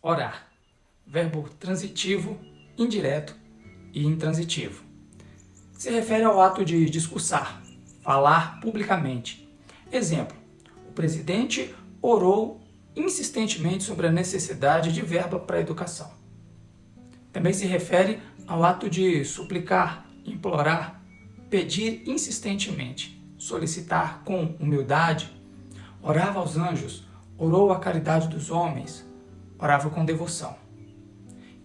Orar. Verbo transitivo, indireto e intransitivo. Se refere ao ato de discursar, falar publicamente. Exemplo: o presidente orou insistentemente sobre a necessidade de verba para a educação. Também se refere ao ato de suplicar, implorar, pedir insistentemente, solicitar com humildade, orava aos anjos, orou à caridade dos homens, orava com devoção.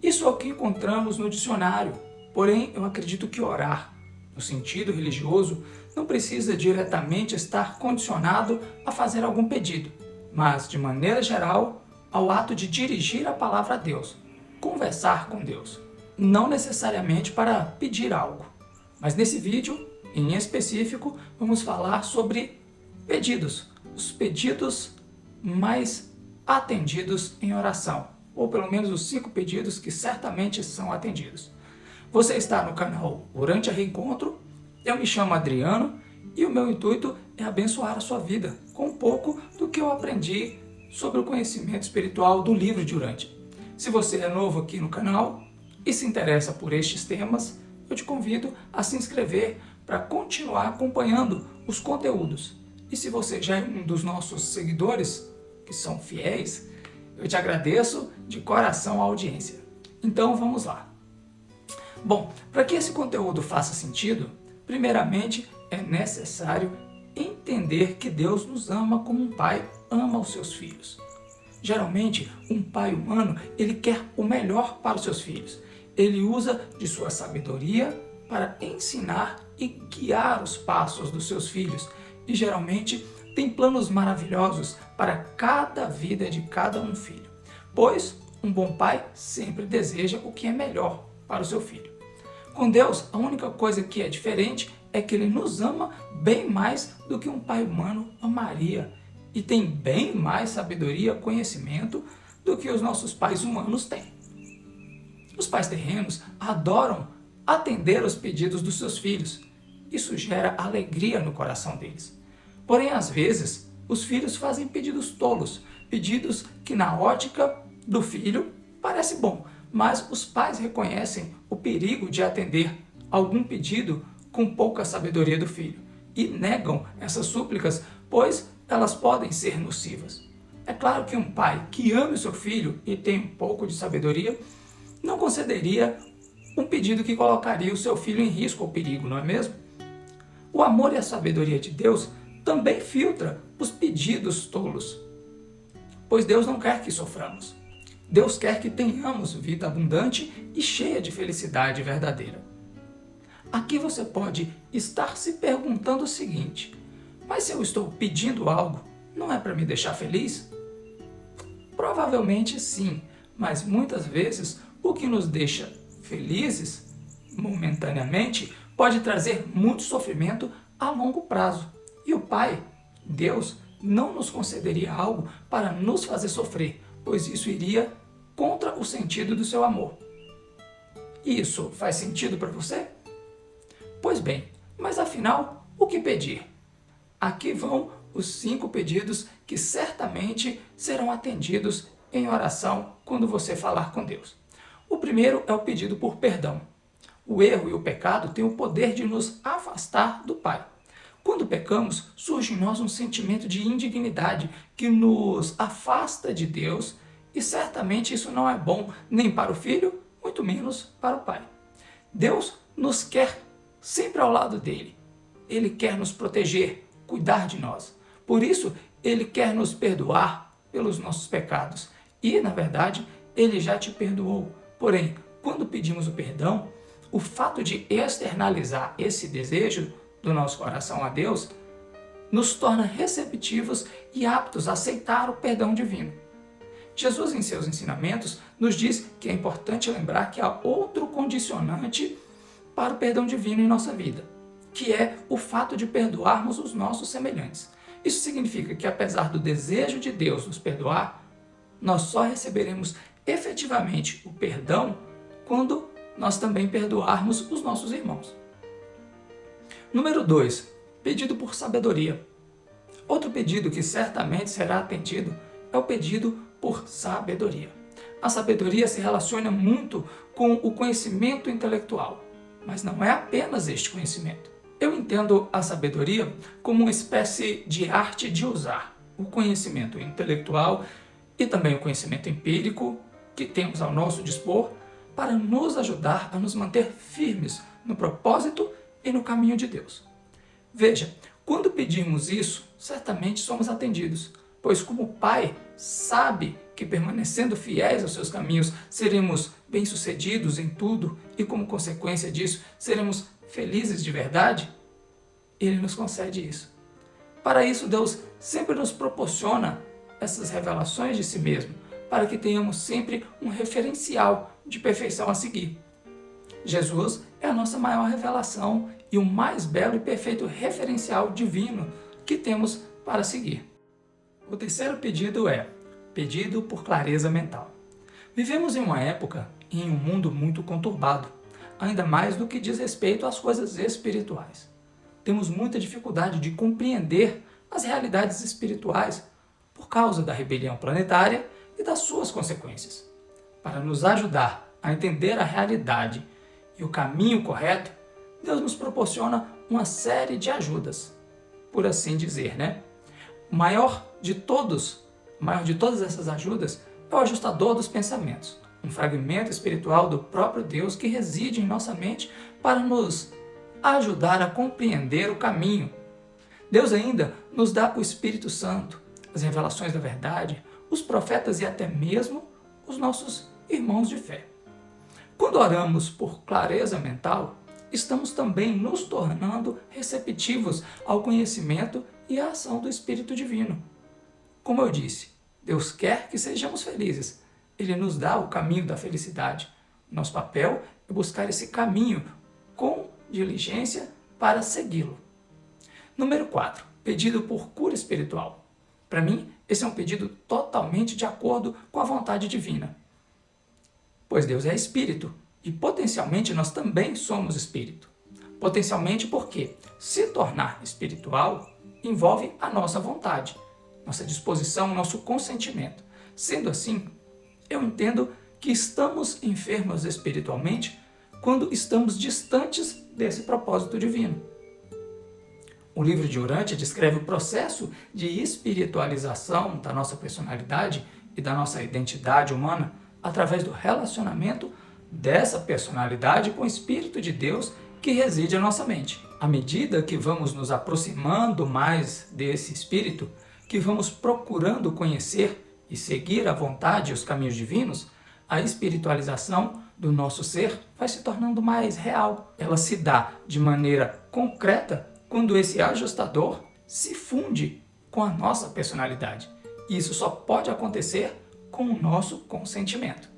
Isso é o que encontramos no dicionário, porém eu acredito que orar, no sentido religioso, não precisa diretamente estar condicionado a fazer algum pedido, mas, de maneira geral, ao ato de dirigir a palavra a Deus, conversar com Deus, não necessariamente para pedir algo. Mas nesse vídeo, em específico, vamos falar sobre pedidos, os pedidos mais atendidos em oração, ou pelo menos os 5 pedidos que certamente são atendidos. Você está no canal Orante a Reencontro, eu me chamo Adriano e o meu intuito é abençoar a sua vida com um pouco do que eu aprendi sobre o conhecimento espiritual do livro de Urante. Se você é novo aqui no canal e se interessa por estes temas, eu te convido a se inscrever para continuar acompanhando os conteúdos. E se você já é um dos nossos seguidores, que são fiéis, eu te agradeço de coração a audiência. Então vamos lá. Bom, para que esse conteúdo faça sentido, primeiramente é necessário entender que Deus nos ama como um pai ama os seus filhos. Geralmente, um pai humano, ele quer o melhor para os seus filhos. Ele usa de sua sabedoria para ensinar e guiar os passos dos seus filhos. E geralmente tem planos maravilhosos para cada vida de cada um filho. Pois um bom pai sempre deseja o que é melhor para o seu filho. Com Deus, a única coisa que é diferente é que Ele nos ama bem mais do que um pai humano amaria. E tem bem mais sabedoria e conhecimento do que os nossos pais humanos têm. Os pais terrenos adoram atender aos pedidos dos seus filhos. Isso gera alegria no coração deles. Porém, às vezes, os filhos fazem pedidos tolos, pedidos que na ótica do filho parece bom, mas os pais reconhecem o perigo de atender algum pedido com pouca sabedoria do filho e negam essas súplicas, pois elas podem ser nocivas. É claro que um pai que ama o seu filho e tem um pouco de sabedoria não concederia um pedido que colocaria o seu filho em risco ou perigo, não é mesmo? O amor e a sabedoria de Deus também filtra os pedidos tolos, pois Deus não quer que soframos. Deus quer que tenhamos vida abundante e cheia de felicidade verdadeira. Aqui você pode estar se perguntando o seguinte: mas se eu estou pedindo algo, não é para me deixar feliz? Provavelmente sim, mas muitas vezes o que nos deixa felizes momentaneamente pode trazer muito sofrimento a longo prazo. E o Pai, Deus, não nos concederia algo para nos fazer sofrer, pois isso iria contra o sentido do seu amor. Isso faz sentido para você? Pois bem, mas afinal, o que pedir? Aqui vão os 5 pedidos que certamente serão atendidos em oração quando você falar com Deus. O primeiro é o pedido por perdão. O erro e o pecado têm o poder de nos afastar do Pai. Quando pecamos, surge em nós um sentimento de indignidade que nos afasta de Deus e certamente isso não é bom nem para o filho, muito menos para o pai. Deus nos quer sempre ao lado dele. Ele quer nos proteger, cuidar de nós. Por isso, Ele quer nos perdoar pelos nossos pecados. E, na verdade, Ele já te perdoou. Porém, quando pedimos o perdão, o fato de externalizar esse desejo do nosso coração a Deus nos torna receptivos e aptos a aceitar o perdão divino. Jesus, em seus ensinamentos, nos diz que é importante lembrar que há outro condicionante para o perdão divino em nossa vida, que é o fato de perdoarmos os nossos semelhantes. Isso significa que, apesar do desejo de Deus nos perdoar, nós só receberemos efetivamente o perdão quando nós também perdoarmos os nossos irmãos. Número 2. Pedido por sabedoria. Outro pedido que certamente será atendido é o pedido por sabedoria. a sabedoria se relaciona muito com o conhecimento intelectual, mas não é apenas este conhecimento. Eu entendo a sabedoria como uma espécie de arte de usar o conhecimento intelectual e também o conhecimento empírico que temos ao nosso dispor para nos ajudar a nos manter firmes no propósito e no caminho de Deus. Veja, quando pedimos isso, certamente somos atendidos, pois como o Pai sabe que permanecendo fiéis aos seus caminhos seremos bem-sucedidos em tudo e como consequência disso seremos felizes de verdade, Ele nos concede isso. Para isso, Deus sempre nos proporciona essas revelações de si mesmo, para que tenhamos sempre um referencial de perfeição a seguir. Jesus é a nossa maior revelação e o mais belo e perfeito referencial divino que temos para seguir. O terceiro pedido é pedido por clareza mental. Vivemos em uma época e em um mundo muito conturbado, ainda mais do que diz respeito às coisas espirituais. Temos muita dificuldade de compreender as realidades espirituais por causa da rebelião planetária e das suas consequências. Para nos ajudar a entender a realidade e o caminho correto, Deus nos proporciona uma série de ajudas, por assim dizer, né? O maior de todas essas ajudas é o ajustador dos pensamentos, um fragmento espiritual do próprio Deus que reside em nossa mente para nos ajudar a compreender o caminho. Deus ainda nos dá o Espírito Santo, as revelações da verdade, os profetas e até mesmo os nossos irmãos de fé. Quando oramos por clareza mental, estamos também nos tornando receptivos ao conhecimento e à ação do Espírito Divino. Como eu disse, Deus quer que sejamos felizes. Ele nos dá o caminho da felicidade. Nosso papel é buscar esse caminho com diligência para segui-lo. Número 4. Pedido por cura espiritual. Para mim, esse é um pedido totalmente de acordo com a vontade divina. Pois Deus é Espírito e potencialmente nós também somos Espírito. Potencialmente porque se tornar espiritual envolve a nossa vontade, nossa disposição, nosso consentimento. Sendo assim, eu entendo que estamos enfermos espiritualmente quando estamos distantes desse propósito divino. O livro de Urântia descreve o processo de espiritualização da nossa personalidade e da nossa identidade humana através do relacionamento dessa personalidade com o Espírito de Deus que reside em nossa mente. À medida que vamos nos aproximando mais desse Espírito, que vamos procurando conhecer e seguir a vontade e os caminhos divinos, a espiritualização do nosso ser vai se tornando mais real. Ela se dá de maneira concreta quando esse ajustador se funde com a nossa personalidade. E isso só pode acontecer com o nosso consentimento.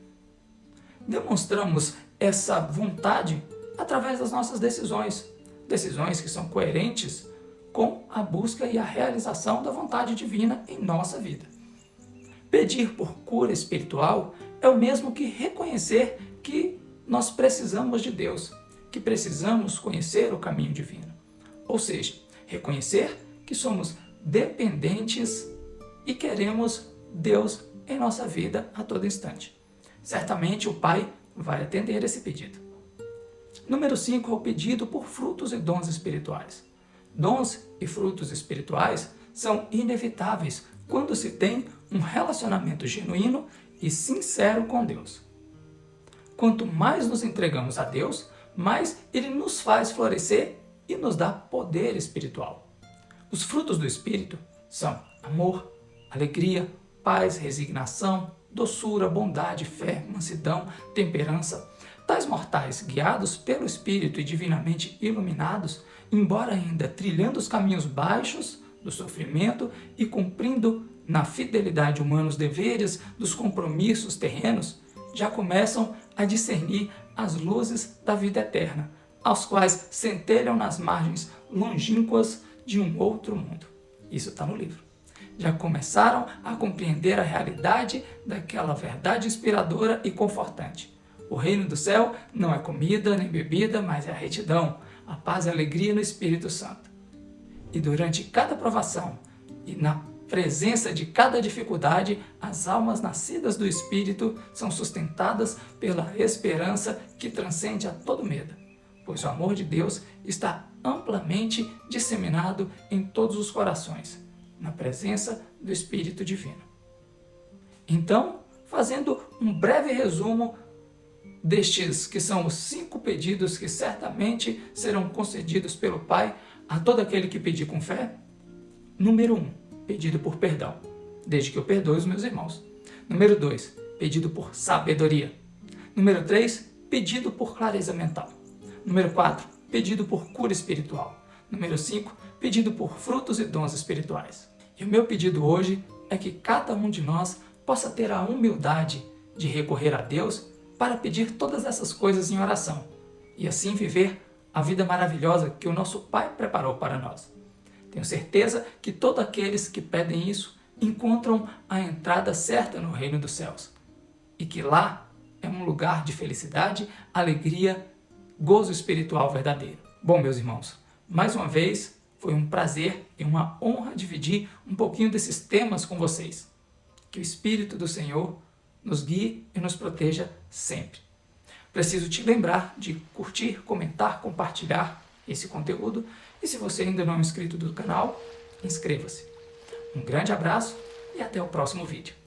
Demonstramos essa vontade através das nossas decisões que são coerentes com a busca e a realização da vontade divina em nossa vida. Pedir por cura espiritual é o mesmo que reconhecer que nós precisamos de Deus, que precisamos conhecer o caminho divino. Ou seja, reconhecer que somos dependentes e queremos Deus em nossa vida a todo instante. Certamente o Pai vai atender esse pedido. Número 5 é o pedido por frutos e dons espirituais. Dons e frutos espirituais são inevitáveis quando se tem um relacionamento genuíno e sincero com Deus. Quanto mais nos entregamos a Deus, mais Ele nos faz florescer e nos dá poder espiritual. Os frutos do Espírito são amor, alegria, paz, resignação, doçura, bondade, fé, mansidão, temperança. Tais mortais, guiados pelo Espírito e divinamente iluminados, embora ainda trilhando os caminhos baixos do sofrimento e cumprindo na fidelidade humana os deveres dos compromissos terrenos, já começam a discernir as luzes da vida eterna, aos quais centelham nas margens longínquas de um outro mundo. Isso está no livro. Já começaram a compreender a realidade daquela verdade inspiradora e confortante. O reino do céu não é comida nem bebida, mas é a retidão, a paz e a alegria no Espírito Santo. E durante cada provação e na presença de cada dificuldade, as almas nascidas do Espírito são sustentadas pela esperança que transcende a todo medo, pois o amor de Deus está amplamente disseminado em todos os corações, na presença do Espírito Divino. Então, fazendo um breve resumo destes que são os 5 pedidos que certamente serão concedidos pelo Pai a todo aquele que pedir com fé. Número 1, pedido por perdão, desde que eu perdoe os meus irmãos. Número 2, pedido por sabedoria. Número 3, pedido por clareza mental. Número 4, pedido por cura espiritual. Número 5, pedido por frutos e dons espirituais. E o meu pedido hoje é que cada um de nós possa ter a humildade de recorrer a Deus para pedir todas essas coisas em oração e assim viver a vida maravilhosa que o nosso Pai preparou para nós. Tenho certeza que todos aqueles que pedem isso encontram a entrada certa no reino dos céus e que lá é um lugar de felicidade, alegria, gozo espiritual verdadeiro. Bom, meus irmãos, mais uma vez foi um prazer e uma honra dividir um pouquinho desses temas com vocês. Que o Espírito do Senhor nos guie e nos proteja sempre. Preciso te lembrar de curtir, comentar, compartilhar esse conteúdo e se você ainda não é inscrito do canal, inscreva-se. Um grande abraço e até o próximo vídeo.